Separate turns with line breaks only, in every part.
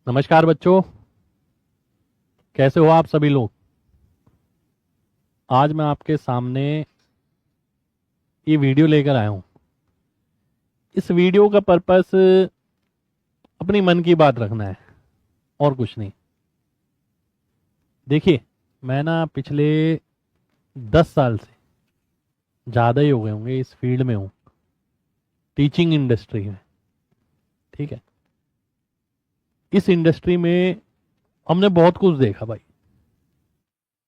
नमस्कार बच्चों। कैसे हो आप सभी लोग। आज मैं आपके सामने ये वीडियो लेकर आया हूँ। इस वीडियो का पर्पस अपनी मन की बात रखना है और कुछ नहीं। देखिए, मैं ना पिछले 10 साल से ज़्यादा ही हो गए होंगे इस फील्ड में हूँ, टीचिंग इंडस्ट्री में। ठीक है, इस इंडस्ट्री में हमने बहुत कुछ देखा भाई,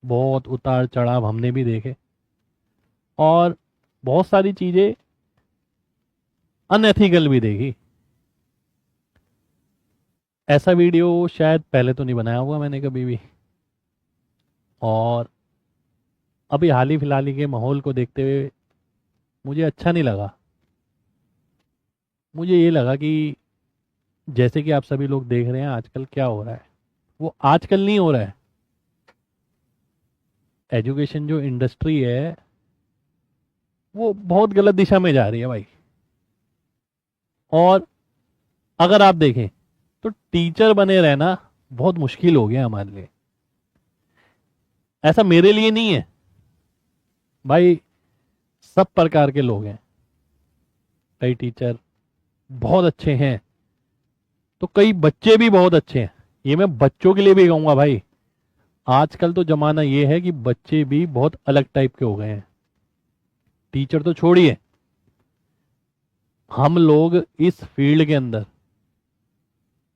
बहुत उतार चढ़ाव हमने भी देखे और बहुत सारी चीज़ें अनएथिकल भी देखी। ऐसा वीडियो शायद पहले तो नहीं बनाया होगा मैंने कभी भी। और अभी हाल ही फिलहाल ही के माहौल को देखते हुए मुझे अच्छा नहीं लगा। मुझे ये लगा कि जैसे कि आप सभी लोग देख रहे हैं आजकल क्या हो रहा है, वो आजकल नहीं हो रहा है। एजुकेशन जो इंडस्ट्री है वो बहुत गलत दिशा में जा रही है भाई। और अगर आप देखें तो टीचर बने रहना बहुत मुश्किल हो गया हमारे लिए। ऐसा मेरे लिए नहीं है भाई, सब प्रकार के लोग हैं। कई टीचर बहुत अच्छे हैं तो कई बच्चे भी बहुत अच्छे हैं। ये मैं बच्चों के लिए भी कहूंगा भाई। आजकल तो जमाना ये है कि बच्चे भी बहुत अलग टाइप के हो गए हैं। टीचर तो छोड़िए, हम लोग इस फील्ड के अंदर,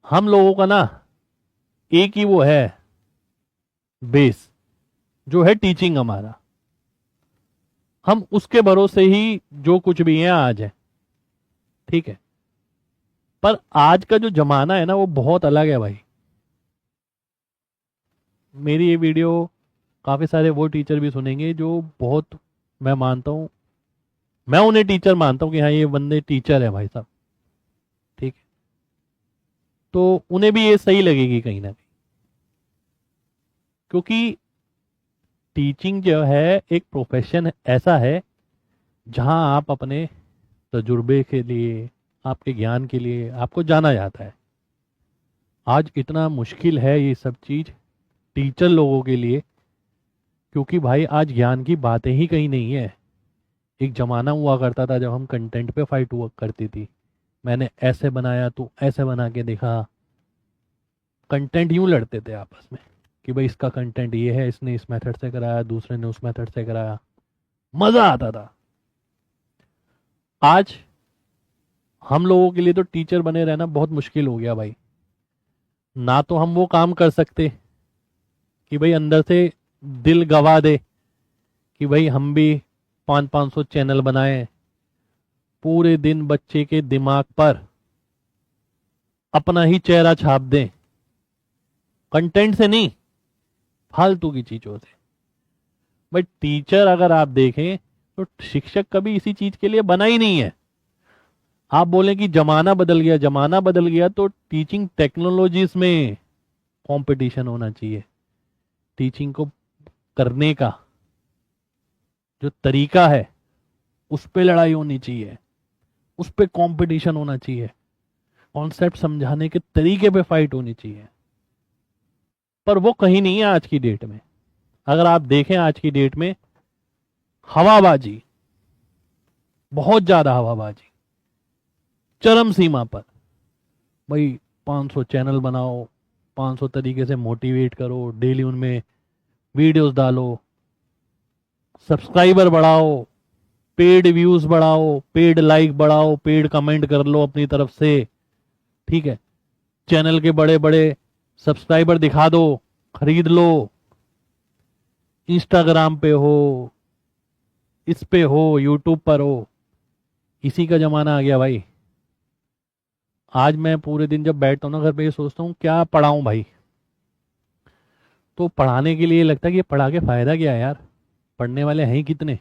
हम लोगों का ना एक ही वो है बेस, जो है टीचिंग हमारा। हम उसके भरोसे ही जो कुछ भी है आज है। ठीक है, पर आज का जो जमाना है ना वो बहुत अलग है भाई। मेरी ये वीडियो काफी सारे वो टीचर भी सुनेंगे जो बहुत, मैं मानता हूँ, मैं उन्हें टीचर मानता हूँ कि हाँ ये बंदे टीचर है भाई साहब। ठीक है, तो उन्हें भी ये सही लगेगी कहीं ना कहीं, क्योंकि टीचिंग जो है एक प्रोफेशन ऐसा है जहां आप अपने तजुर्बे के लिए, आपके ज्ञान के लिए आपको जाना जाता है। आज इतना मुश्किल है ये सब चीज टीचर लोगों के लिए, क्योंकि भाई आज ज्ञान की बातें ही कहीं नहीं है। एक जमाना हुआ करता था जब हम कंटेंट पे फाइट हुआ करती थी। मैंने ऐसे बनाया, तू ऐसे बना के दिखा। कंटेंट यूं लड़ते थे आपस में कि भाई इसका कंटेंट ये है, इसने इस मेथड से कराया, दूसरे ने उस मेथड से कराया। मजा आता था। आज हम लोगों के लिए तो टीचर बने रहना बहुत मुश्किल हो गया भाई। ना तो हम वो काम कर सकते कि भाई अंदर से दिल गवा दे कि भाई हम भी 500-500 चैनल बनाए, पूरे दिन बच्चे के दिमाग पर अपना ही चेहरा छाप दें, कंटेंट से नहीं, फालतू की चीजों से। भाई टीचर अगर आप देखें तो शिक्षक कभी इसी चीज के लिए बना ही नहीं है। आप बोलें कि जमाना बदल गया, जमाना बदल गया तो टीचिंग टेक्नोलॉजीज में कंपटीशन होना चाहिए। टीचिंग को करने का जो तरीका है उस पे लड़ाई होनी चाहिए, उस पे कंपटीशन होना चाहिए, कॉन्सेप्ट समझाने के तरीके पे फाइट होनी चाहिए। पर वो कहीं नहीं है आज की डेट में। अगर आप देखें आज की डेट में हवाबाजी, बहुत ज्यादा हवाबाजी, चरम सीमा पर। भाई 500 चैनल बनाओ, 500 तरीके से मोटिवेट करो, डेली उनमें वीडियोस डालो, सब्सक्राइबर बढ़ाओ, पेड व्यूज बढ़ाओ, पेड लाइक बढ़ाओ, पेड कमेंट कर लो अपनी तरफ से। ठीक है, चैनल के बड़े बड़े सब्सक्राइबर दिखा दो, खरीद लो। इंस्टाग्राम पे हो, इस पे हो, यूट्यूब पर हो, इसी का जमाना आ गया भाई। आज मैं पूरे दिन जब बैठता हूँ ना घर पे, ये सोचता हूँ क्या पढ़ाऊं भाई। तो पढ़ाने के लिए लगता है कि ये पढ़ा के फायदा क्या है यार, पढ़ने वाले हैं ही कितने।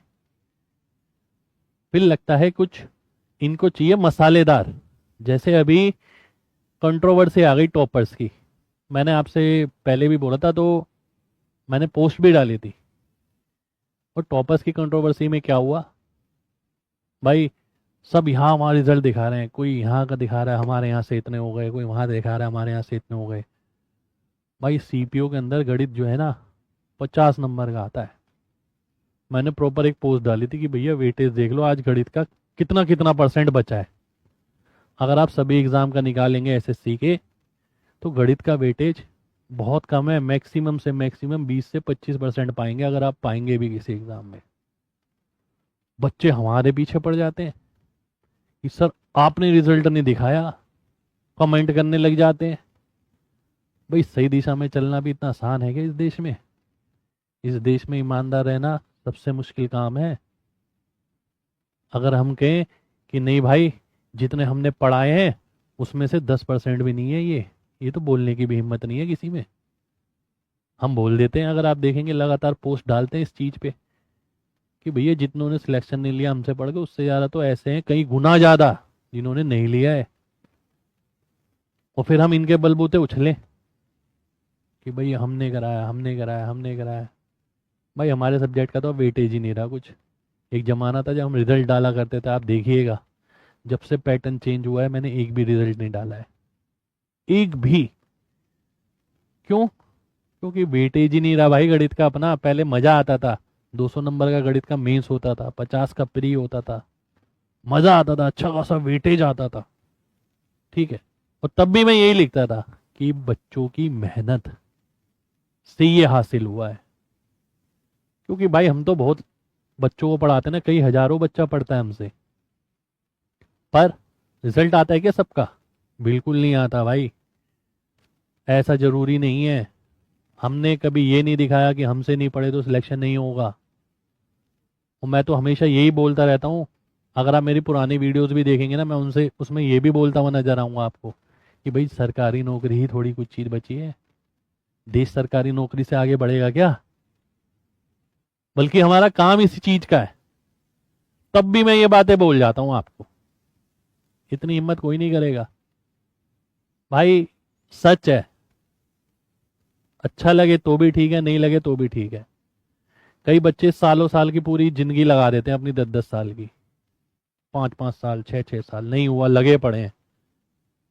फिर लगता है कुछ इनको चाहिए मसालेदार। जैसे अभी कंट्रोवर्सी आ गई टॉपर्स की, मैंने आपसे पहले भी बोला था, तो मैंने पोस्ट भी डाली थी। और टॉपर्स की कंट्रोवर्सी में क्या हुआ भाई, सब यहाँ हमारा रिजल्ट दिखा रहे हैं, कोई यहाँ का दिखा रहा है हमारे यहाँ से इतने हो गए, कोई वहाँ दिखा रहा है हमारे यहाँ से इतने हो गए। भाई सीपीओ के अंदर गणित जो है ना 50 नंबर का आता है। मैंने प्रॉपर एक पोस्ट डाली थी कि भैया वेटेज देख लो आज गणित का कितना कितना परसेंट बचा है। अगर आप सभी एग्जाम का निकालेंगे एसएससी के तो गणित का वेटेज बहुत कम है, मैक्सिमम से मैक्सिमम 20 से 25% पाएंगे, अगर आप पाएंगे भी किसी एग्जाम में। बच्चे हमारे पीछे पड़ जाते हैं कि सर आपने रिजल्ट नहीं दिखाया, कमेंट करने लग जाते हैं। भाई सही दिशा में चलना भी इतना आसान है कि इस देश में? इस देश में ईमानदार रहना सबसे मुश्किल काम है। अगर हम कहें कि नहीं भाई जितने हमने पढ़ाए हैं उसमें से 10% भी नहीं है, ये तो बोलने की भी हिम्मत नहीं है किसी में। हम बोल देते हैं, अगर आप देखेंगे लगातार पोस्ट डालते हैं इस चीज़ पे कि भैया जितनों ने सिलेक्शन नहीं लिया हमसे पढ़ के उससे ज़्यादा तो ऐसे हैं कई गुना ज़्यादा जिन्होंने नहीं लिया है। और फिर हम इनके बलबूते उछलें कि भाई हमने कराया हमने कराया हमने कराया। भाई हमारे सब्जेक्ट का तो वेटेज ही नहीं रहा कुछ। एक ज़माना था जब हम रिजल्ट डाला करते थे, आप देखिएगा जब से पैटर्न चेंज हुआ है मैंने एक भी रिजल्ट नहीं डाला है, एक भी। क्यों? क्योंकि वेटेज ही नहीं रहा भाई गणित का अपना। पहले मजा आता था, 200 नंबर का गणित का मेंस होता था, 50 का प्री होता था, मजा आता था, अच्छा खासा वेटेज आता था। ठीक है, और तब भी मैं यही लिखता था कि बच्चों की मेहनत से ये हासिल हुआ है। क्योंकि भाई हम तो बहुत बच्चों को पढ़ाते हैं ना, कई हजारों बच्चा पढ़ता है हमसे, पर रिजल्ट आता है क्या सबका? बिल्कुल नहीं आता भाई। ऐसा जरूरी नहीं है। हमने कभी ये नहीं दिखाया कि हमसे नहीं पढ़े तो सिलेक्शन नहीं होगा। और मैं तो हमेशा यही बोलता रहता हूँ। अगर आप मेरी पुरानी वीडियोस भी देखेंगे ना, मैं उनसे उसमें ये भी बोलता हुआ नजर आऊंगा आपको कि भाई सरकारी नौकरी ही थोड़ी कुछ चीज़ बची है। देश सरकारी नौकरी से आगे बढ़ेगा क्या? बल्कि हमारा काम इसी चीज का है। तब भी मैं ये बातें बोल जाता हूँ आपको। इतनी हिम्मत कोई नहीं करेगा भाई, सच है। अच्छा लगे तो भी ठीक है, नहीं लगे तो भी ठीक है। कई बच्चे सालों साल की पूरी जिंदगी लगा देते हैं अपनी 10-10 साल की, 5-5 साल 6-6 साल नहीं हुआ लगे पड़े हैं।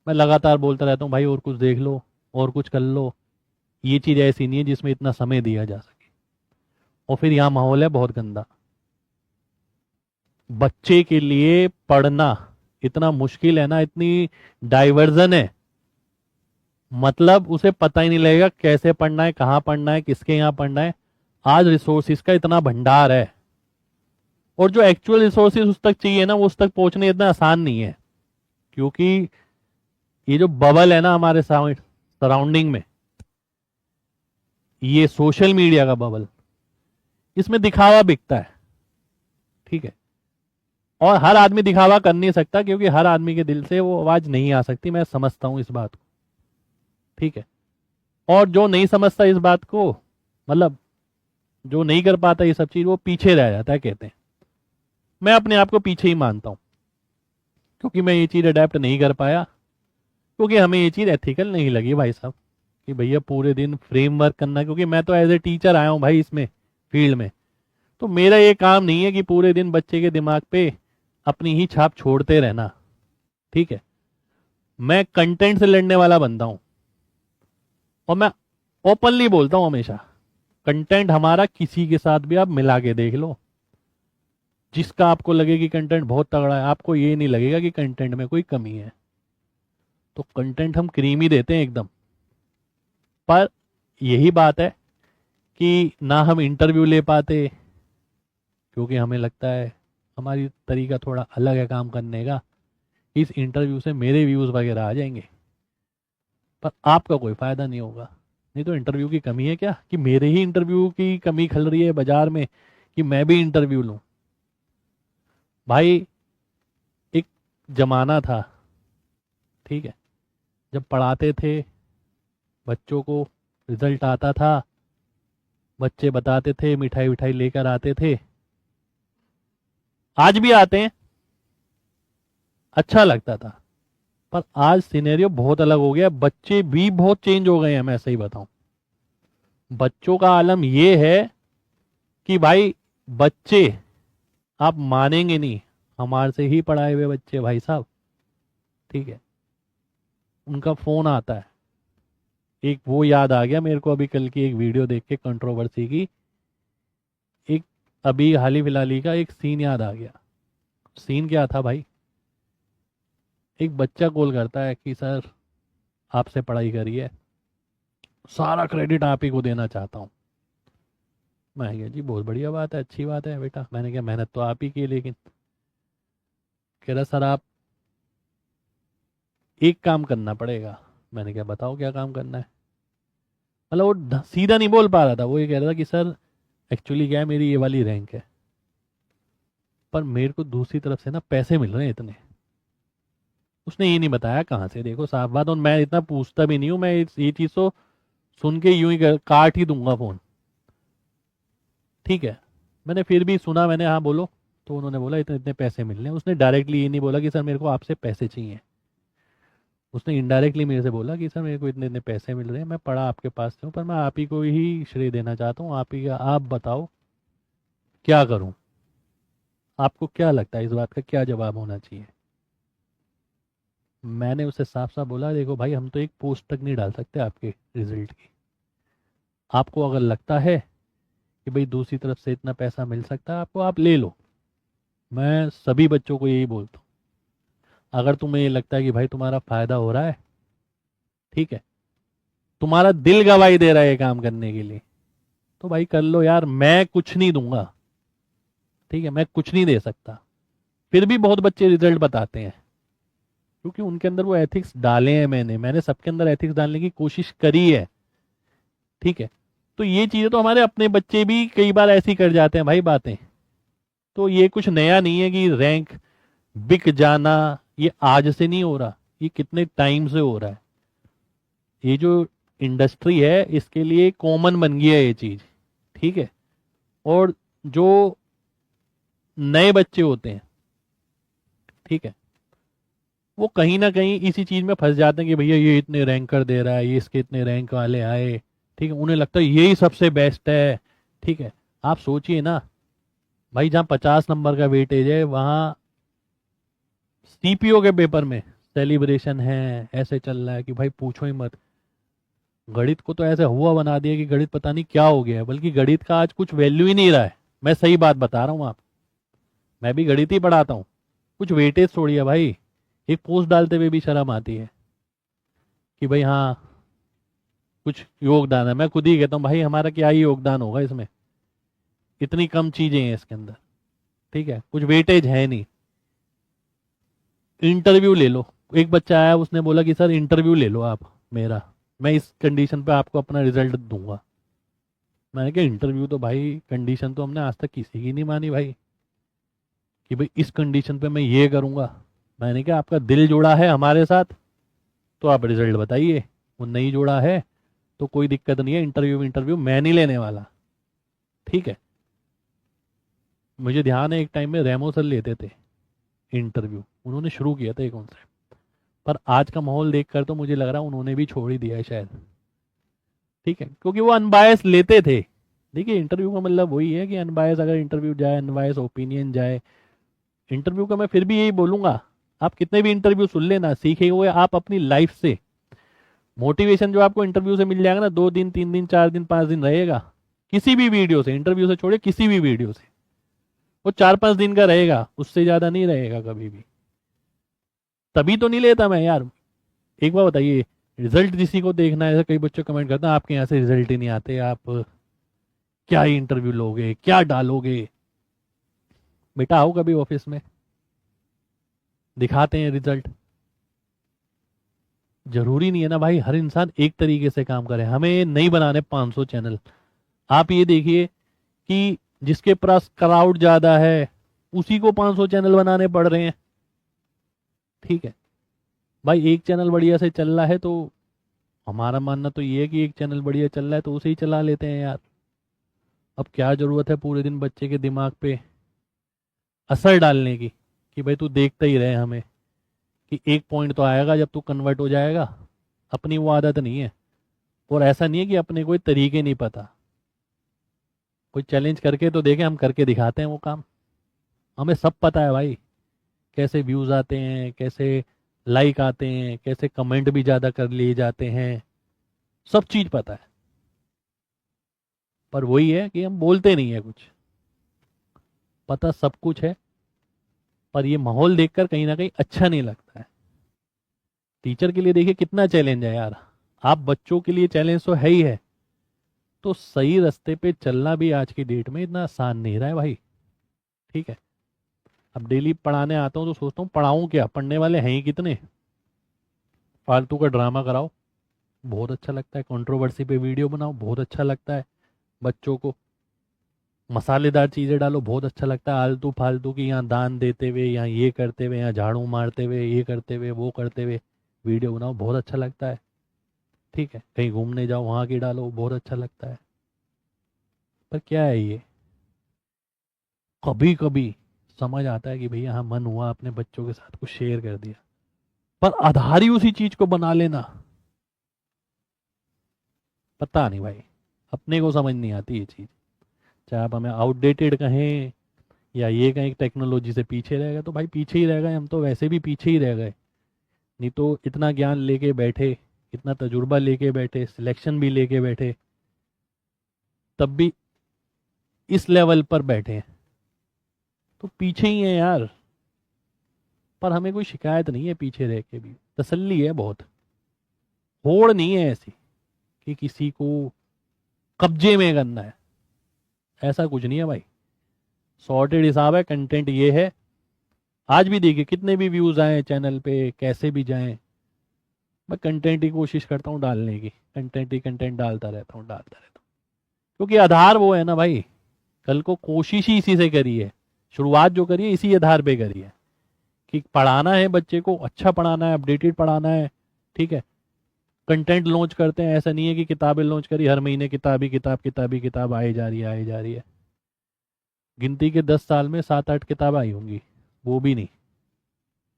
मैं लगातार बोलता रहता हूँ भाई और कुछ देख लो और कुछ कर लो। ये चीज़ ऐसी नहीं है जिसमें इतना समय दिया जा सके। और फिर यहाँ माहौल है बहुत गंदा। बच्चे के लिए पढ़ना इतना मुश्किल है ना, इतनी डाइवर्जन है, मतलब उसे पता ही नहीं लगेगा कैसे पढ़ना है, कहाँ पढ़ना है, किसके यहाँ पढ़ना है। आज रिसोर्सिस का इतना भंडार है, और जो एक्चुअल रिसोर्सेज उस तक चाहिए ना वो उस तक पहुंचने इतना आसान नहीं है। क्योंकि ये जो बबल है ना हमारे सराउंडिंग में, ये सोशल मीडिया का बबल, इसमें दिखावा बिकता है। ठीक है, और हर आदमी दिखावा कर नहीं सकता क्योंकि हर आदमी के दिल से वो आवाज नहीं आ सकती। मैं समझता हूं इस बात को। ठीक है, और जो नहीं समझता इस बात को, मतलब जो नहीं कर पाता ये सब चीज, वो पीछे रह जाता है कहते हैं। मैं अपने आप को पीछे ही मानता हूं क्योंकि मैं ये चीज अडेप्ट नहीं कर पाया, क्योंकि हमें ये चीज एथिकल नहीं लगी भाई साहब कि भैया पूरे दिन फ्रेमवर्क करना। क्योंकि मैं तो एज ए टीचर आया हूं भाई इसमें फील्ड में, तो मेरा ये काम नहीं है कि पूरे दिन बच्चे के दिमाग पे अपनी ही छाप छोड़ते रहना। ठीक है, मैं कंटेंट से लड़ने वाला बंदा हूं, और मैं ओपनली बोलता हूं हमेशा, कंटेंट हमारा किसी के साथ भी आप मिला के देख लो, जिसका आपको लगे कि कंटेंट बहुत तगड़ा है, आपको ये नहीं लगेगा कि कंटेंट में कोई कमी है। तो कंटेंट हम क्रीम ही देते हैं एकदम। पर यही बात है कि ना हम इंटरव्यू ले पाते, क्योंकि हमें लगता है हमारी तरीका थोड़ा अलग है काम करने का, इस इंटरव्यू से मेरे व्यूज़ वगैरह आ जाएंगे, पर आपका कोई फ़ायदा नहीं होगा। नहीं तो इंटरव्यू की कमी है क्या कि मेरे ही इंटरव्यू की कमी खल रही है बाजार में कि मैं भी इंटरव्यू लूं? भाई एक जमाना था, ठीक है, जब पढ़ाते थे बच्चों को, रिजल्ट आता था, बच्चे बताते थे, मिठाई विठाई लेकर आते थे, आज भी आते हैं, अच्छा लगता था। पर आज सिनेरियो बहुत अलग हो गया, बच्चे भी बहुत चेंज हो गए हैं। मैं सही बताऊं, बच्चों का आलम यह है कि भाई बच्चे, आप मानेंगे नहीं, हमारे से ही पढ़ाए हुए बच्चे भाई साहब, ठीक है, उनका फ़ोन आता है। एक वो याद आ गया मेरे को अभी कल की एक वीडियो देख के कंट्रोवर्सी की, एक अभी हाल ही फिलहाल ही का एक सीन याद आ गया। सीन क्या था भाई, एक बच्चा कॉल करता है कि सर आपसे पढ़ाई करी है, सारा क्रेडिट आप ही को देना चाहता हूँ। मैं कहा जी बहुत बढ़िया बात है, अच्छी बात है बेटा। मैंने कहा मेहनत तो आप ही की है, लेकिन कह रहा सर आप एक काम करना पड़ेगा। मैंने कहा बताओ क्या काम करना है। मतलब वो सीधा नहीं बोल पा रहा था, वो ये कह रहा था कि सर एक्चुअली क्या है, मेरी ये वाली रैंक है, पर मेरे को दूसरी तरफ से ना पैसे मिल रहे हैं इतने। उसने ये नहीं बताया कहाँ से, देखो साफ बात, और मैं इतना पूछता भी नहीं हूँ, मैं ये चीज़ तो सुन के यूं ही काट ही दूंगा फ़ोन, ठीक है। मैंने फिर भी सुना, मैंने हाँ बोलो, तो उन्होंने बोला इतने इतने पैसे मिल रहे हैं। उसने डायरेक्टली ये नहीं बोला कि सर मेरे को आपसे पैसे चाहिए, उसने इनडायरेक्टली मेरे से बोला कि सर मेरे को इतने इतने पैसे मिल रहे हैं, मैं पढ़ा आपके पास से हूँ, पर मैं आप ही को ही श्रेय देना चाहता हूँ, आप ही का, आप बताओ क्या करूँ, आपको क्या लगता है इस बात का क्या जवाब होना चाहिए। मैंने उसे साफ साफ बोला देखो भाई, हम तो एक पोस्ट तक नहीं डाल सकते आपके रिजल्ट की, आपको अगर लगता है कि भाई दूसरी तरफ से इतना पैसा मिल सकता है आपको, आप ले लो। मैं सभी बच्चों को यही बोलता हूँ, अगर तुम्हें ये लगता है कि भाई तुम्हारा फायदा हो रहा है, ठीक है, तुम्हारा दिल गवाही दे रहा है ये काम करने के लिए, तो भाई कर लो यार, मैं कुछ नहीं दूंगा, ठीक है, मैं कुछ नहीं दे सकता। फिर भी बहुत बच्चे रिजल्ट बताते हैं, क्योंकि उनके अंदर वो एथिक्स डाले हैं, मैंने सबके अंदर एथिक्स डालने की कोशिश करी है, ठीक है। तो ये चीजें तो हमारे अपने बच्चे भी कई बार ऐसी कर जाते हैं भाई बातें, तो ये कुछ नया नहीं है कि रैंक बिक जाना, ये आज से नहीं हो रहा, ये कितने टाइम से हो रहा है। ये जो इंडस्ट्री है इसके लिए कॉमन बन गया है ये चीज, ठीक है। और जो नए बच्चे होते हैं, ठीक है, वो कहीं ना कहीं इसी चीज में फंस जाते हैं कि भैया ये इतने रैंकर दे रहा है, ये इसके इतने रैंक वाले आए, ठीक है, उन्हें लगता है यही सबसे बेस्ट है, ठीक है। आप सोचिए ना भाई, जहाँ 50 नंबर का वेटेज है वहाँ सीपीओ के पेपर में सेलिब्रेशन है, ऐसे चल रहा है कि भाई पूछो ही मत। गणित को तो ऐसे हुआ बना दिया कि गणित पता नहीं क्या हो गया है, बल्कि गणित का आज कुछ वैल्यू ही नहीं रहा है। मैं सही बात बता रहा हूँ आप, मैं भी गणित ही पढ़ाता हूँ, कुछ वेटेज छोड़िए भाई, एक पोस्ट डालते हुए भी शर्म आती है कि भाई हाँ कुछ योगदान है। मैं खुद ही कहता हूँ भाई हमारा क्या ही योगदान होगा इसमें, इतनी कम चीजें हैं इसके अंदर, ठीक है, कुछ वेटेज है नहीं। इंटरव्यू ले लो, एक बच्चा आया उसने बोला कि सर इंटरव्यू ले लो आप मेरा, मैं इस कंडीशन पे आपको अपना रिजल्ट दूंगा। मैंने कहा इंटरव्यू तो भाई कंडीशन तो हमने आज तक किसी की नहीं मानी भाई, कि भाई इस कंडीशन पे मैं ये करूंगा। मैंने कहा आपका दिल जुड़ा है हमारे साथ तो आप रिजल्ट बताइए, वो नहीं जुड़ा है तो कोई दिक्कत नहीं है, इंटरव्यू इंटरव्यू मैं नहीं लेने वाला, ठीक है। मुझे ध्यान है एक टाइम में रेमो सर लेते थे इंटरव्यू, उन्होंने शुरू किया था एक कॉन्सेप्ट, पर आज का माहौल देखकर तो मुझे लग रहा है उन्होंने भी छोड़ ही दिया है शायद, ठीक है, क्योंकि वो अनबायस लेते थे। देखिए इंटरव्यू का मतलब वही है कि अनबायस अगर इंटरव्यू जाए, अनबायस ओपिनियन जाए। इंटरव्यू का मैं फिर भी यही बोलूंगा, आप कितने भी इंटरव्यू सुन लेना, सीखे हुए आप अपनी लाइफ से। मोटिवेशन जो आपको इंटरव्यू से मिल जाएगा ना, 2 दिन 3 दिन 4 दिन 5 दिन रहेगा, किसी भी वीडियो से, इंटरव्यू से छोड़े किसी भी वीडियो से, वो 4 5 दिन का रहेगा, उससे ज्यादा नहीं रहेगा कभी भी। तभी तो नहीं लेता मैं यार। एक बार बताइए, रिजल्ट किसी को देखना है, ऐसे कई बच्चे कमेंट करते हैं आपके यहाँ से रिजल्ट ही नहीं आते, आप क्या ही इंटरव्यू लोगे, क्या डालोगे। बेटा आओ कभी ऑफिस में, दिखाते हैं रिजल्ट। जरूरी नहीं है ना भाई हर इंसान एक तरीके से काम करे, हमें नहीं बनाने 500 चैनल। आप ये देखिए कि जिसके पास क्राउड ज्यादा है उसी को 500 चैनल बनाने पड़ रहे हैं, ठीक है। भाई एक चैनल बढ़िया से चल रहा है तो हमारा मानना तो ये है कि एक चैनल बढ़िया चल रहा है तो उसे ही चला लेते हैं यार। अब क्या जरूरत है पूरे दिन बच्चे के दिमाग पे असर डालने की, कि भाई तू देखता ही रहे हमें, कि एक पॉइंट तो आएगा जब तू कन्वर्ट हो जाएगा। अपनी वो आदत नहीं है, और ऐसा नहीं है कि अपने कोई तरीके नहीं पता। कोई चैलेंज करके तो देखे, हम करके दिखाते हैं वो काम, हमें सब पता है भाई। कैसे व्यूज आते हैं, कैसे लाइक आते हैं, कैसे कमेंट भी ज्यादा कर लिए जाते हैं, सब चीज पता है। पर वही है कि हम बोलते नहीं है कुछ। पता सब कुछ है, पर ये माहौल देखकर कहीं ना कहीं अच्छा नहीं लगता है। टीचर के लिए देखिए कितना चैलेंज है यार। आप बच्चों के लिए चैलेंज तो है ही है, तो सही रास्ते पे चलना भी आज की डेट में इतना आसान नहीं रहा है भाई। ठीक है, अब डेली पढ़ाने आता हूँ तो सोचता हूँ पढ़ाऊँ क्या, पढ़ने वाले हैं ही कितने। फालतू का ड्रामा कराओ, बहुत अच्छा लगता है। कंट्रोवर्सी पे वीडियो बनाओ, बहुत अच्छा लगता है। बच्चों को मसालेदार चीज़ें डालो, बहुत अच्छा लगता है। आलतू फालतू की यहाँ दान देते हुए, यहाँ ये करते हुए, यहाँ झाड़ू मारते हुए, ये करते हुए, वो करते हुए वीडियो बनाओ, बहुत अच्छा लगता है। ठीक है, कहीं घूमने जाओ वहाँ की डालो, बहुत अच्छा लगता है। पर क्या है ये, कभी कभी समझ आता है कि भैया हाँ मन हुआ अपने बच्चों के साथ कुछ शेयर कर दिया, पर आधार ही उसी चीज को बना लेना, पता नहीं भाई, अपने को समझ नहीं आती ये चीज। चाहे आप हमें आउटडेटेड कहें या ये कहें टेक्नोलॉजी से पीछे रह गए, तो भाई पीछे ही रह गए, हम तो वैसे भी पीछे ही रह गए। नहीं तो इतना ज्ञान लेके बैठे, इतना तजुर्बा लेके बैठे, सिलेक्शन भी लेके बैठे, तब भी इस लेवल पर बैठे हैं, तो पीछे ही है यार। पर हमें कोई शिकायत नहीं है पीछे रह के भी, तसल्ली है बहुत। होड़ नहीं है ऐसी कि किसी को कब्जे में करना है, ऐसा कुछ नहीं है भाई। सॉर्टेड हिसाब है, कंटेंट ये है। आज भी देखिए कितने भी व्यूज आए चैनल पे, कैसे भी जाएं, मैं कंटेंट ही कोशिश करता हूँ डालने की, कंटेंट ही कंटेंट डालता रहता हूँ। क्योंकि आधार वो है ना भाई, कल को कोशिश ही इसी से करी है, शुरुआत जो करी है इसी आधार पे करी है कि पढ़ाना है बच्चे को, अच्छा पढ़ाना है, अपडेटेड पढ़ाना है। ठीक है, कंटेंट लॉन्च करते हैं, ऐसा नहीं है कि किताबें लॉन्च करी हर महीने किताब ही किताब, किताब ही किताब आई जा रही है, आई जा रही है। गिनती के 10 साल में 7-8 किताब आई होंगी, वो भी नहीं।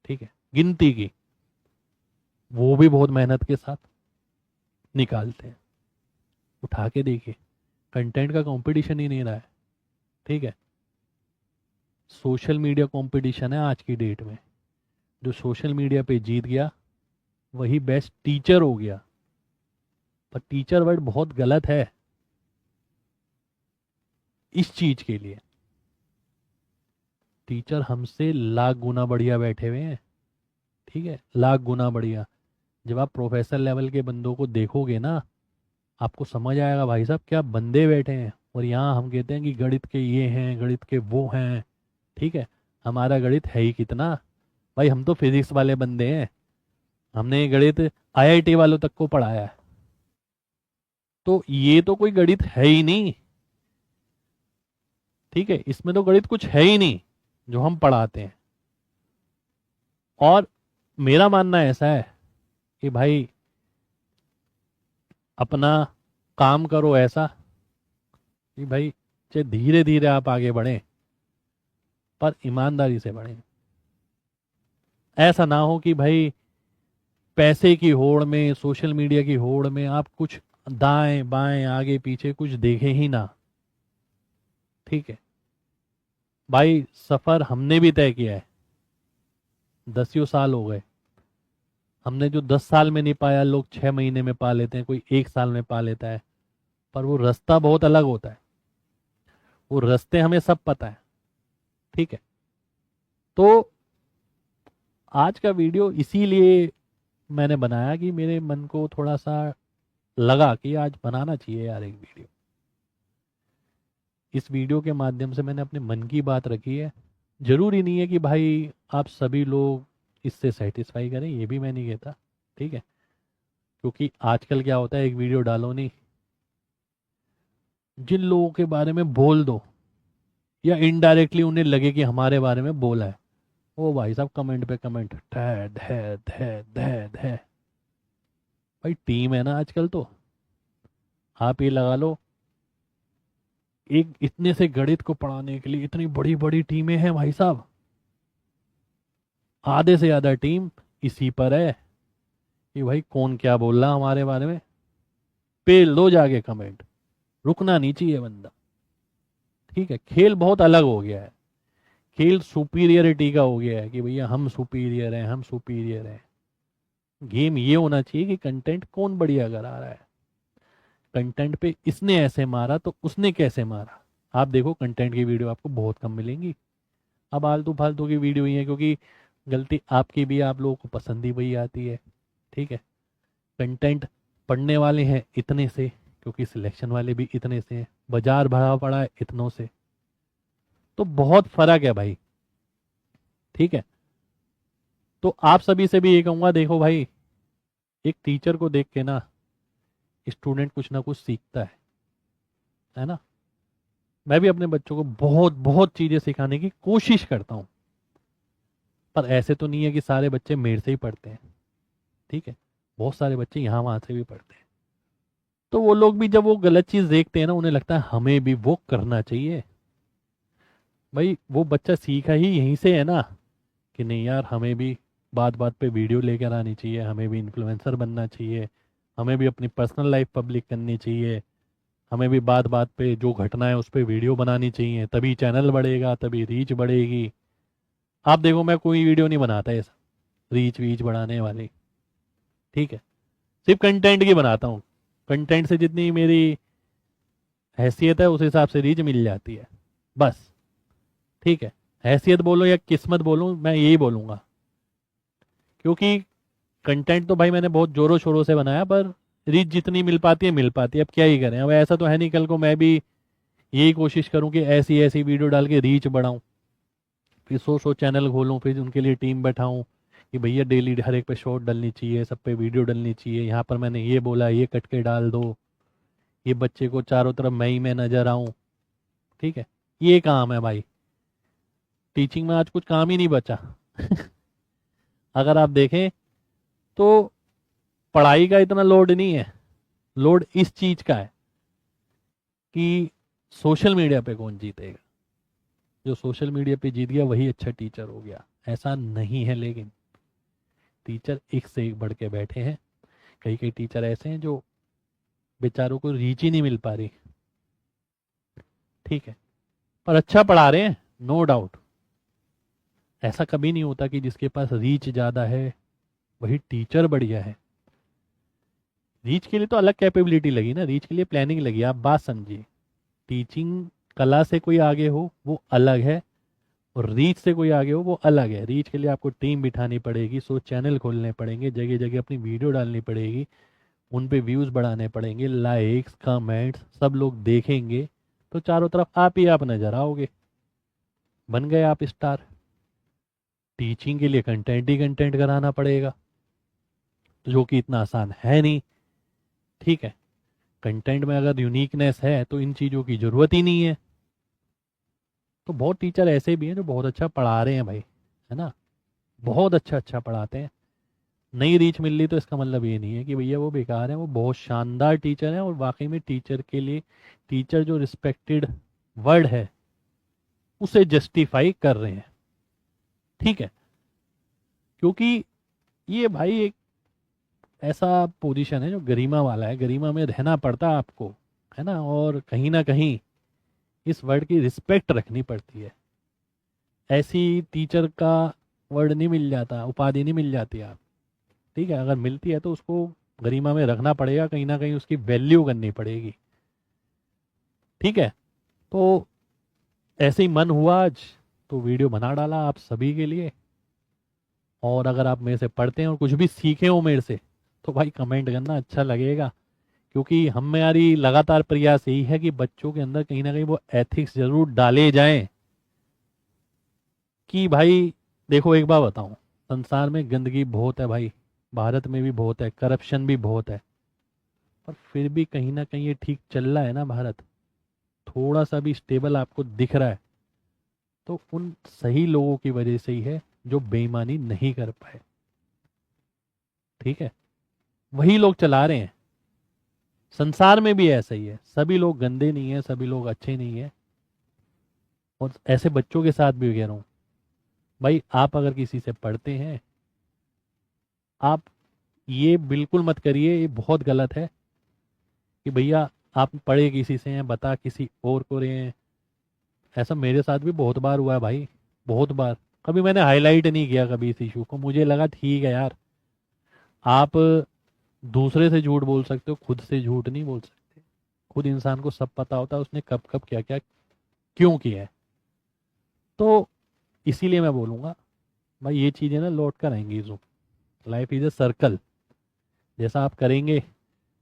ठीक है, गिनती की, वो भी बहुत मेहनत के साथ निकालते हैं। उठा के देखिए, कंटेंट का कंपटीशन ही नहीं रहा है। ठीक है, सोशल मीडिया कंपटीशन है आज की डेट में। जो सोशल मीडिया पे जीत गया वही बेस्ट टीचर हो गया। पर टीचर वर्ड बहुत गलत है इस चीज के लिए। टीचर हमसे लाख गुना बढ़िया बैठे हुए हैं। ठीक है, लाख गुना बढ़िया। जब आप प्रोफेसर लेवल के बंदों को देखोगे ना, आपको समझ आएगा भाई साहब क्या बंदे बैठे हैं। और यहाँ हम कहते हैं कि गणित के ये हैं, गणित के वो हैं। ठीक है, हमारा गणित है ही कितना भाई, हम तो फिजिक्स वाले बंदे हैं। हमने गणित आईआईटी वालों तक को पढ़ाया है, तो ये तो कोई गणित है ही नहीं। ठीक है, इसमें तो गणित कुछ है ही नहीं जो हम पढ़ाते हैं। और मेरा मानना ऐसा है कि भाई अपना काम करो ऐसा कि भाई चाहे धीरे धीरे आप आगे बढ़ें, पर ईमानदारी से बढ़ें। ऐसा ना हो कि भाई पैसे की होड़ में, सोशल मीडिया की होड़ में आप कुछ दाएं बाएं आगे पीछे कुछ देखें ही ना। ठीक है भाई, सफर हमने भी तय किया है, 10 साल हो गए। हमने जो 10 साल में नहीं पाया, लोग 6 महीने में पा लेते हैं, कोई 1 साल में पा लेता है। पर वो रास्ता बहुत अलग होता है, वो रास्ते हमें सब पता है। ठीक है, तो आज का वीडियो इसीलिए मैंने बनाया कि मेरे मन को थोड़ा सा लगा कि आज बनाना चाहिए यार एक वीडियो। इस वीडियो के माध्यम से मैंने अपने मन की बात रखी है। जरूरी नहीं है कि भाई आप सभी लोग इससे सेटिस्फाई करें, ये भी मैं नहीं कहता। ठीक है, क्योंकि आजकल क्या होता है, एक वीडियो डालो नहीं, जिन लोगों के बारे में बोल दो या इनडायरेक्टली उन्हें लगे कि हमारे बारे में बोला है, वो भाई साहब कमेंट पे कमेंट, धै धै धै धै धै। भाई टीम है ना आजकल, तो आप ये लगा लो, एक इतने से गणित को पढ़ाने के लिए इतनी बड़ी बड़ी टीमें हैं भाई साहब। आधे से ज्यादा टीम इसी पर है कि भाई कौन क्या बोल रहा हमारे बारे में, पेल दो जाके कमेंट, रुकना नहीं चाहिए बंदा। ठीक है, खेल बहुत अलग हो गया है। खेल सुपीरियरिटी का हो गया है कि भैया हम सुपीरियर हैं, हम सुपीरियर हैं। गेम ये होना चाहिए कि कंटेंट कौन बढ़िया करा रहा है, कंटेंट पे इसने ऐसे मारा तो उसने कैसे मारा। आप देखो कंटेंट की वीडियो आपको बहुत कम मिलेंगी। अब आलतू फालतू की वीडियो ही है, क्योंकि गलती आपकी भी है, आप लोगों को पसंद ही वही आती है। ठीक है, कंटेंट पढ़ने वाले हैं इतने से, क्योंकि सिलेक्शन वाले भी इतने से हैं, बाजार भरा पड़ा है इतनों से, तो बहुत फर्क है भाई। ठीक है, तो आप सभी से भी ये कहूंगा, देखो भाई, एक टीचर को देख के ना स्टूडेंट कुछ ना कुछ सीखता है ना। मैं भी अपने बच्चों को बहुत बहुत चीजें सिखाने की कोशिश करता हूँ, पर ऐसे तो नहीं है कि सारे बच्चे मेरे से ही पढ़ते हैं। ठीक है, बहुत सारे बच्चे यहाँ वहां से भी पढ़ते हैं। तो वो लोग भी जब वो गलत चीज देखते हैं ना, उन्हें लगता है हमें भी वो करना चाहिए। भाई वो बच्चा सीखा ही यहीं से है ना, कि नहीं यार हमें भी बात बात पे वीडियो लेकर आनी चाहिए, हमें भी इन्फ्लुएंसर बनना चाहिए, हमें भी अपनी पर्सनल लाइफ पब्लिक करनी चाहिए, हमें भी बात बात पे जो घटना है उस पर वीडियो बनानी चाहिए, तभी चैनल बढ़ेगा, तभी रीच बढ़ेगी। आप देखो मैं कोई वीडियो नहीं बनाता ऐसा रीच वीच बढ़ाने वाली। ठीक है, सिर्फ कंटेंट की बनाता हूँ, कंटेंट से जितनी मेरी हैसियत है उस हिसाब से रीच मिल जाती है, बस। ठीक है, हैसियत बोलो या किस्मत बोलो, मैं यही बोलूँगा, क्योंकि कंटेंट तो भाई मैंने बहुत जोरों शोरों से बनाया, पर रीच जितनी मिल पाती है मिल पाती है। अब क्या ही करें, अब ऐसा तो है नहीं कल को मैं भी यही कोशिश करूं कि ऐसी ऐसी वीडियो डाल के रीच बढ़ाऊं, फिर 100 चैनल खोलूं, फिर उनके लिए टीम बैठाऊं कि भैया डेली हर एक पे शॉर्ट डलनी चाहिए, सब पे वीडियो डलनी चाहिए, यहाँ पर मैंने ये बोला ये कट के डाल दो, ये बच्चे को चारों तरफ मैं ही मैं नजर आऊं। ठीक है, ये काम है भाई। टीचिंग में आज कुछ काम ही नहीं बचा। अगर आप देखें तो पढ़ाई का इतना लोड नहीं है, लोड इस चीज का है कि सोशल मीडिया पे कौन जीतेगा। जो सोशल मीडिया पे जीत गया वही अच्छा टीचर हो गया, ऐसा नहीं है। लेकिन टीचर एक से एक बढ़ के बैठे हैं। कई कई टीचर ऐसे हैं जो बेचारों को रीच ही नहीं मिल पा रही। ठीक है, पर अच्छा पढ़ा रहे हैं, नो डाउट। ऐसा कभी नहीं होता कि जिसके पास रीच ज्यादा है वही टीचर बढ़िया है। रीच के लिए तो अलग कैपेबिलिटी लगी ना, रीच के लिए प्लानिंग लगी। आप बात समझिए, टीचिंग कला से कोई आगे हो वो अलग है, और रीच से कोई आगे हो वो अलग है। रीच के लिए आपको टीम बिठानी पड़ेगी, 100 चैनल खोलने पड़ेंगे, जगह जगह अपनी वीडियो डालनी पड़ेगी, उन पे व्यूज़ बढ़ाने पड़ेंगे, लाइक्स कमेंट्स सब लोग देखेंगे, तो चारों तरफ आप ही आप नजर आओगे, बन गए आप स्टार। टीचिंग के लिए कंटेंट ही कंटेंट कराना पड़ेगा, तो जो कि इतना आसान है नहीं। ठीक है, कंटेंट में अगर यूनिकनेस है तो इन चीज़ों की ज़रूरत ही नहीं है। तो बहुत टीचर ऐसे भी हैं जो बहुत अच्छा पढ़ा रहे हैं भाई, है ना, बहुत अच्छा अच्छा पढ़ाते हैं। नई रीच मिल रही तो इसका मतलब ये नहीं है कि भैया वो बेकार है, वो बहुत शानदार टीचर है, और वाकई में टीचर के लिए, टीचर जो रिस्पेक्टेड वर्ड है उसे जस्टिफाई कर रहे हैं। ठीक है, क्योंकि ये भाई एक ऐसा पोजीशन है जो गरिमा वाला है, गरिमा में रहना पड़ता है आपको, है ना, और कहीं ना कहीं इस वर्ड की रिस्पेक्ट रखनी पड़ती है। ऐसी टीचर का वर्ड नहीं मिल जाता, उपाधि नहीं मिल जाती आप। ठीक है, अगर मिलती है तो उसको गरिमा में रखना पड़ेगा, कहीं ना कहीं उसकी वैल्यू करनी पड़ेगी। ठीक है, तो ऐसे ही मन हुआ आज तो वीडियो बना डाला आप सभी के लिए। और अगर आप मेरे से पढ़ते हैं और कुछ भी सीखे हो मेरे से, तो भाई कमेंट करना, अच्छा लगेगा। क्योंकि हमारी लगातार प्रयास यही है कि बच्चों के अंदर कहीं ना कहीं वो एथिक्स जरूर डाले जाएं, कि भाई देखो एक बात बताऊं, संसार में गंदगी बहुत है भाई, भारत में भी बहुत है, करप्शन भी बहुत है, पर फिर भी कहीं ना कहीं ये ठीक चल रहा है ना भारत, थोड़ा सा भी स्टेबल आपको दिख रहा है, तो उन सही लोगों की वजह से ही है जो बेईमानी नहीं कर पाए। ठीक है, वही लोग चला रहे हैं। संसार में भी ऐसा ही है, सभी लोग गंदे नहीं है, सभी लोग अच्छे नहीं है। और ऐसे बच्चों के साथ भी कह रहा हूँ, भाई आप अगर किसी से पढ़ते हैं, आप ये बिल्कुल मत करिए, ये बहुत गलत है कि भैया आप पढ़े किसी से हैं, बता किसी और को रहे हैं। ऐसा मेरे साथ भी बहुत बार हुआ है भाई, बहुत बार। कभी मैंने हाईलाइट नहीं किया कभी इस इशू को, मुझे लगा ठीक है यार, आप दूसरे से झूठ बोल सकते हो, खुद से झूठ नहीं बोल सकते। खुद इंसान को सब पता होता है उसने कब कब क्या क्या क्यों किया है। तो इसीलिए मैं बोलूँगा भाई, ये चीज़ें ना लौट कर आएंगी। जो लाइफ इज ए सर्कल, जैसा आप करेंगे,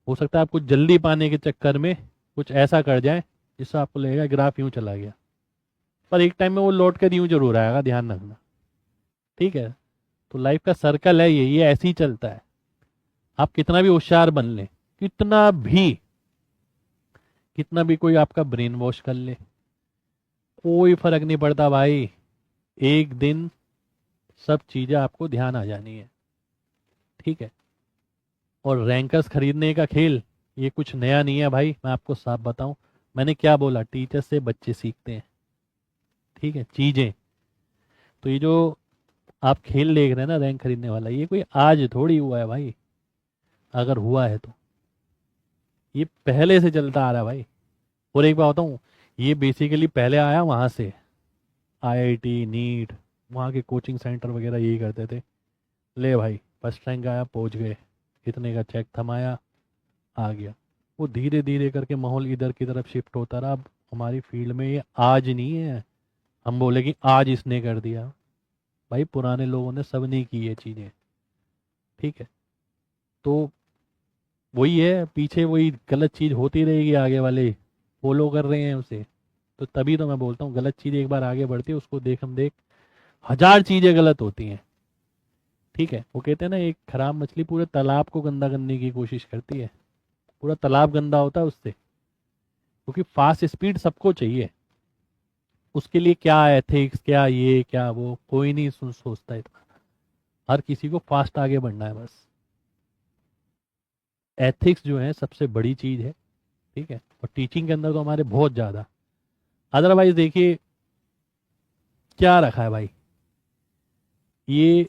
हो सकता है आप कुछ जल्दी पाने के चक्कर में कुछ ऐसा कर जाए जिससे आपको लगेगा ग्राफ यूं चला गया, पर एक टाइम में वो लौट कर यूं जरूर आएगा, ध्यान रखना। ठीक है, तो लाइफ का सर्कल है ये ऐसे ही चलता है। आप कितना भी होशियार बन ले, कितना भी कोई आपका ब्रेन वॉश कर ले, कोई फर्क नहीं पड़ता भाई। एक दिन सब चीजें आपको ध्यान आ जानी है। ठीक है, और रैंकर्स खरीदने का खेल ये कुछ नया नहीं है भाई, मैं आपको साफ बताऊं। मैंने क्या बोला, टीचर से बच्चे सीखते हैं। ठीक है, चीजें तो ये जो आप खेल देख रहे हैं ना रैंक खरीदने वाला, ये कोई आज थोड़ी हुआ है भाई। अगर हुआ है तो ये पहले से चलता आ रहा है भाई। और एक बात बताऊं, ये बेसिकली पहले आया वहां से, आईआईटी नीट, वहाँ के कोचिंग सेंटर वगैरह यही करते थे। ले भाई फर्स्ट रैंक आया, पहुंच गए, इतने का चेक थमाया, आ गया। वो धीरे धीरे करके माहौल इधर की तरफ शिफ्ट होता रहा। अब हमारी फील्ड में ये आज नहीं है हम बोले कि आज इसने कर दिया। भाई पुराने लोगों ने सब नहीं की ये चीज़ें। ठीक है, तो वही है, पीछे वही गलत चीज़ होती रहेगी, आगे वाले फॉलो कर रहे हैं उसे। तो तभी तो मैं बोलता हूँ, गलत चीज़ एक बार आगे बढ़ती है उसको देख हम देख हजार चीज़ें गलत होती हैं। ठीक है, वो कहते हैं ना, एक खराब मछली पूरे तालाब को गंदा करने की कोशिश करती है, पूरा तालाब गंदा होता है उससे। क्योंकि फास्ट स्पीड सबको चाहिए, उसके लिए क्या एथिक्स, क्या ये क्या वो, कोई नहीं सोचता इतना। हर किसी को फास्ट आगे बढ़ना है बस। एथिक्स जो है सबसे बड़ी चीज है। ठीक है, और टीचिंग के अंदर तो हमारे बहुत ज्यादा। अदरवाइज देखिए क्या रखा है भाई, ये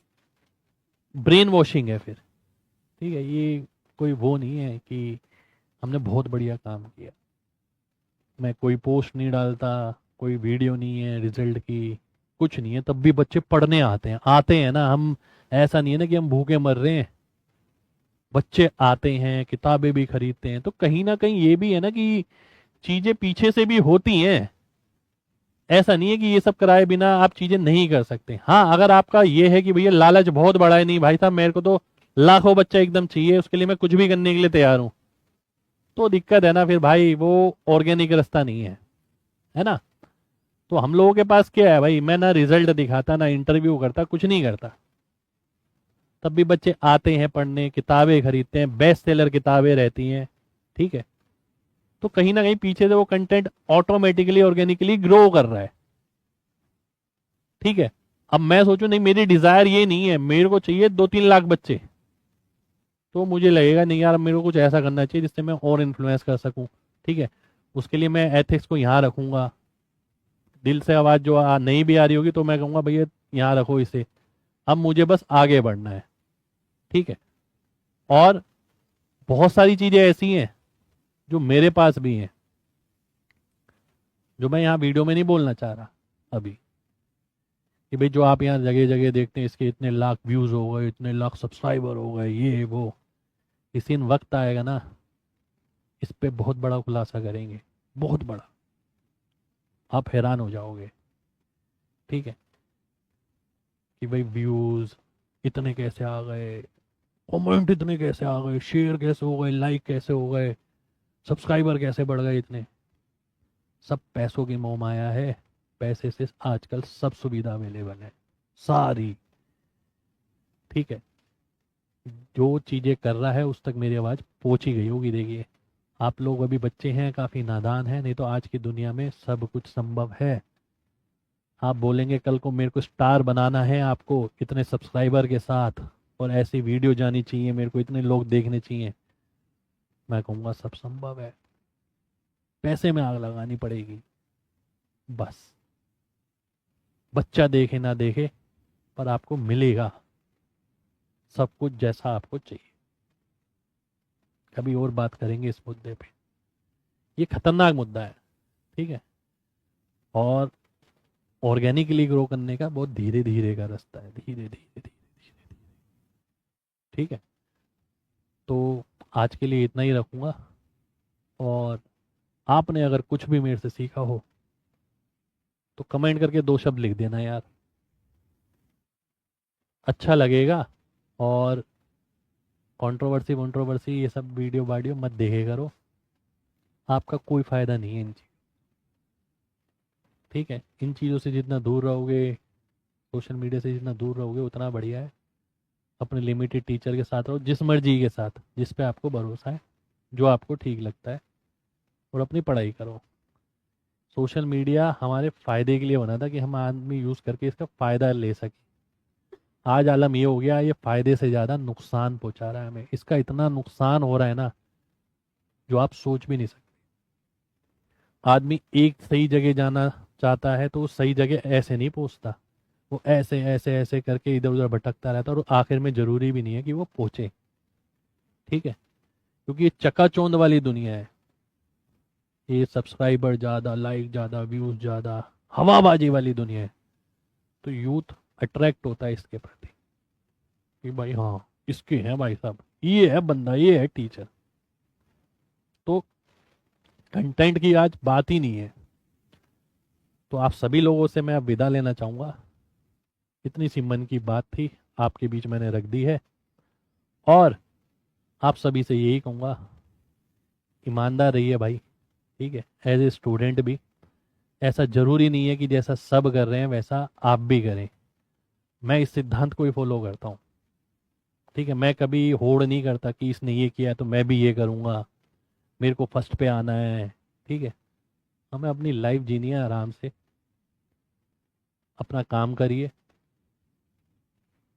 ब्रेन वॉशिंग है फिर। ठीक है, ये कोई वो नहीं है कि हमने बहुत बढ़िया काम किया। मैं कोई पोस्ट नहीं डालता, कोई वीडियो नहीं है रिजल्ट की, कुछ नहीं है, तब भी बच्चे पढ़ने आते हैं ना हम। ऐसा नहीं है ना कि हम भूखे मर रहे हैं। बच्चे आते हैं, किताबें भी खरीदते हैं, तो कहीं ना कहीं ये भी है ना कि चीजें पीछे से भी होती हैं। ऐसा नहीं है कि ये सब कराए बिना आप चीजें नहीं कर सकते। हाँ, अगर आपका ये है कि भैया लालच बहुत बड़ा है, नहीं भाई साहब मेरे को तो लाखों बच्चा एकदम चाहिए, उसके लिए मैं कुछ भी करने के लिए तैयार हूं, तो दिक्कत है ना फिर भाई, वो ऑर्गेनिक रास्ता नहीं है ना। तो हम लोगों के पास क्या है भाई, मैं ना रिजल्ट दिखाता ना इंटरव्यू करता, कुछ नहीं करता, तब भी बच्चे आते हैं पढ़ने, किताबें खरीदते हैं, बेस्ट सेलर किताबें रहती हैं। ठीक है, तो कहीं ना कहीं पीछे से वो कंटेंट ऑटोमेटिकली ऑर्गेनिकली ग्रो कर रहा है। ठीक है, अब मैं सोचूं नहीं, मेरी डिजायर ये नहीं है, मेरे को चाहिए 2-3 लाख बच्चे, तो मुझे लगेगा नहीं यार, मेरे को कुछ ऐसा करना चाहिए जिससे मैं और इन्फ्लुएंस कर सकूं। ठीक है, उसके लिए मैं एथिक्स को यहाँ रखूंगा। दिल से आवाज जो नहीं भी आ रही होगी तो मैं कहूंगा भैया यहाँ रखो इसे, अब मुझे बस आगे बढ़ना है। ठीक है, और बहुत सारी चीजें ऐसी हैं जो मेरे पास भी हैं, जो मैं यहाँ वीडियो में नहीं बोलना चाह रहा अभी, कि भाई जो आप यहाँ जगह जगह देखते हैं, इसके इतने लाख व्यूज हो गए, इतने लाख सब्सक्राइबर हो गए, ये वो। किसी दिन वक्त आएगा ना, इस पे बहुत बड़ा खुलासा करेंगे, बहुत बड़ा, आप हैरान हो जाओगे। ठीक है, कि भाई व्यूज इतने कैसे आ गए, कमेंट इतने कैसे आ गए, शेयर कैसे हो गए, लाइक कैसे हो गए, सब्सक्राइबर कैसे बढ़ गए इतने। सब पैसों की मोह माया है। पैसे से आजकल सब सुविधा अवेलेबल है, सारी। ठीक है, जो चीजें कर रहा है उस तक मेरी आवाज पहुंच ही गई होगी। देखिए, आप लोग अभी बच्चे हैं, काफी नादान हैं, नहीं तो आज की दुनिया में सब कुछ संभव है। आप बोलेंगे कल को मेरे को स्टार बनाना है, आपको इतने सब्सक्राइबर के साथ, और ऐसी वीडियो जानी चाहिए, मेरे को इतने लोग देखने चाहिए, मैं कहूँगा सब संभव है। पैसे में आग लगानी पड़ेगी बस। बच्चा देखे ना देखे, पर आपको मिलेगा सब कुछ जैसा आपको चाहिए। कभी और बात करेंगे इस मुद्दे पे, ये खतरनाक मुद्दा है। ठीक है, और ऑर्गेनिकली ग्रो करने का बहुत धीरे धीरे का रास्ता है, धीरे धीरे धीरे धीरे। ठीक है, तो आज के लिए इतना ही रखूँगा। और आपने अगर कुछ भी मेरे से सीखा हो तो कमेंट करके 2 शब्द लिख देना यार, अच्छा लगेगा। और कंट्रोवर्सी वंट्रोवर्सी ये सब वीडियो वाडियो मत देखे करो, आपका कोई फ़ायदा नहीं है इन चीज़। ठीक है, इन चीज़ों से जितना दूर रहोगे, सोशल मीडिया से जितना दूर रहोगे उतना बढ़िया है। अपने लिमिटेड टीचर के साथ रहो, जिस मर्जी के साथ, जिस पे आपको भरोसा है, जो आपको ठीक लगता है, और अपनी पढ़ाई करो। सोशल मीडिया हमारे फ़ायदे के लिए बना था कि हम आदमी यूज़ करके इसका फ़ायदा ले सके। आज आलम ये हो गया, ये फ़ायदे से ज़्यादा नुकसान पहुंचा रहा है हमें। इसका इतना नुकसान हो रहा है ना, जो आप सोच भी नहीं सकते। आदमी एक सही जगह जाना चाहता है तो वो सही जगह ऐसे नहीं पहुंचता, वो ऐसे ऐसे ऐसे करके इधर उधर भटकता रहता है, और आखिर में ज़रूरी भी नहीं है कि वो पहुंचे। ठीक है, क्योंकि ये चकाचौंध वाली दुनिया है। ये सब्सक्राइबर ज़्यादा, लाइक ज़्यादा, व्यूज़ ज़्यादा, हवाबाजी वाली दुनिया है। तो यूथ अट्रैक्ट होता है इसके प्रति कि भाई हाँ, इसके हैं भाई साहब, ये है बंदा, ये है टीचर। तो कंटेंट की आज बात ही नहीं है। तो आप सभी लोगों से मैं अब विदा लेना चाहूँगा। इतनी सी मन की बात थी, आपके बीच मैंने रख दी है। और आप सभी से यही कहूँगा, ईमानदार रहिए भाई। ठीक है, एज ए स्टूडेंट भी ऐसा ज़रूरी नहीं है कि जैसा सब कर रहे हैं वैसा आप भी करें। मैं इस सिद्धांत को ही फॉलो करता हूँ। ठीक है, मैं कभी होड़ नहीं करता कि इसने ये किया तो मैं भी ये करूँगा, मेरे को फर्स्ट पे आना है। ठीक है, हमें अपनी लाइफ जीनी है आराम से, अपना काम करिए।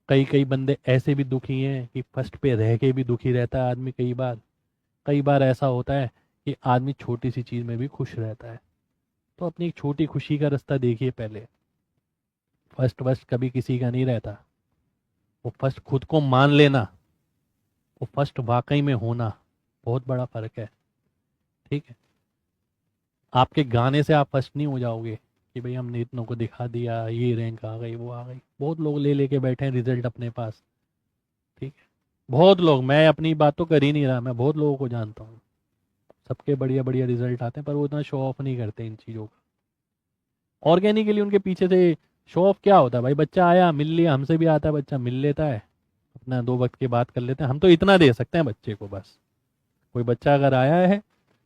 कई कई बंदे ऐसे भी दुखी हैं कि फर्स्ट पे रह के भी दुखी रहता है आदमी। कई बार ऐसा होता है कि आदमी छोटी सी चीज़ में भी खुश रहता है। तो अपनी एक छोटी खुशी का रास्ता देखिए पहले। फर्स्ट वस्ट कभी किसी का नहीं रहता। वो फर्स्ट खुद को मान लेना, वो फर्स्ट वाकई में होना, बहुत बड़ा फर्क है। ठीक है, आपके गाने से आप फर्स्ट नहीं हो जाओगे कि भाई हमने इतनों को दिखा दिया, ये रैंक आ गई, वो आ गई। बहुत लोग ले लेके बैठे हैं रिजल्ट अपने पास। ठीक है, बहुत लोग, मैं अपनी बात तो कर ही नहीं रहा, मैं बहुत लोगों को जानता हूँ, सबके बढ़िया बढ़िया रिजल्ट आते हैं, पर वो इतना शो ऑफ नहीं करते इन चीज़ों का। ऑर्गेनिकली उनके पीछे से शो ऑफ क्या होता है भाई? बच्चा आया, मिल लिया, हमसे भी आता है बच्चा, मिल लेता है, अपना 2 वक्त की बात कर लेते हैं। हम तो इतना दे सकते हैं बच्चे को बस। कोई बच्चा अगर आया है,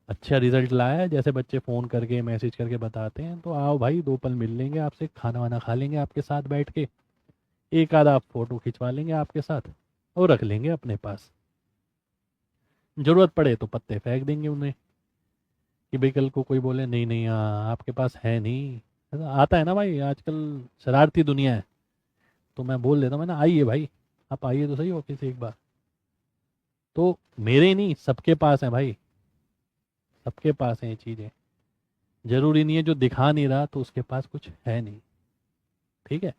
अच्छा रिजल्ट लाया है, जैसे बच्चे फ़ोन करके मैसेज करके बताते हैं, तो आओ भाई 2 पल मिल लेंगे आपसे, खाना वाना खा लेंगे आपके साथ बैठ के, एक आधा फ़ोटो खिंचवा लेंगे आपके साथ, और रख लेंगे अपने पास। ज़रूरत पड़े तो पत्ते फेंक देंगे उन्हें कि भाई कल को कोई बोले नहीं नहीं, हाँ आपके पास है नहीं। ऐसा आता है ना भाई, आजकल शरारती दुनिया है। तो मैं बोल देता हूँ, मैं ना, आइए भाई, आप आइए तो सही ऑफिस एक बार। तो मेरे नहीं, सबके पास है भाई, सबके पास है ये चीज़ें। जरूरी नहीं है जो दिखा नहीं रहा तो उसके पास कुछ है नहीं। ठीक है,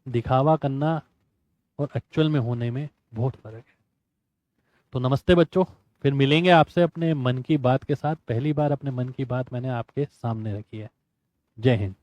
दिखावा करना और एक्चुअल में होने में बहुत फर्क है। तो नमस्ते बच्चों, फिर मिलेंगे आपसे अपने मन की बात के साथ। पहली बार अपने मन की बात मैंने आपके सामने रखी है। जय हिंद।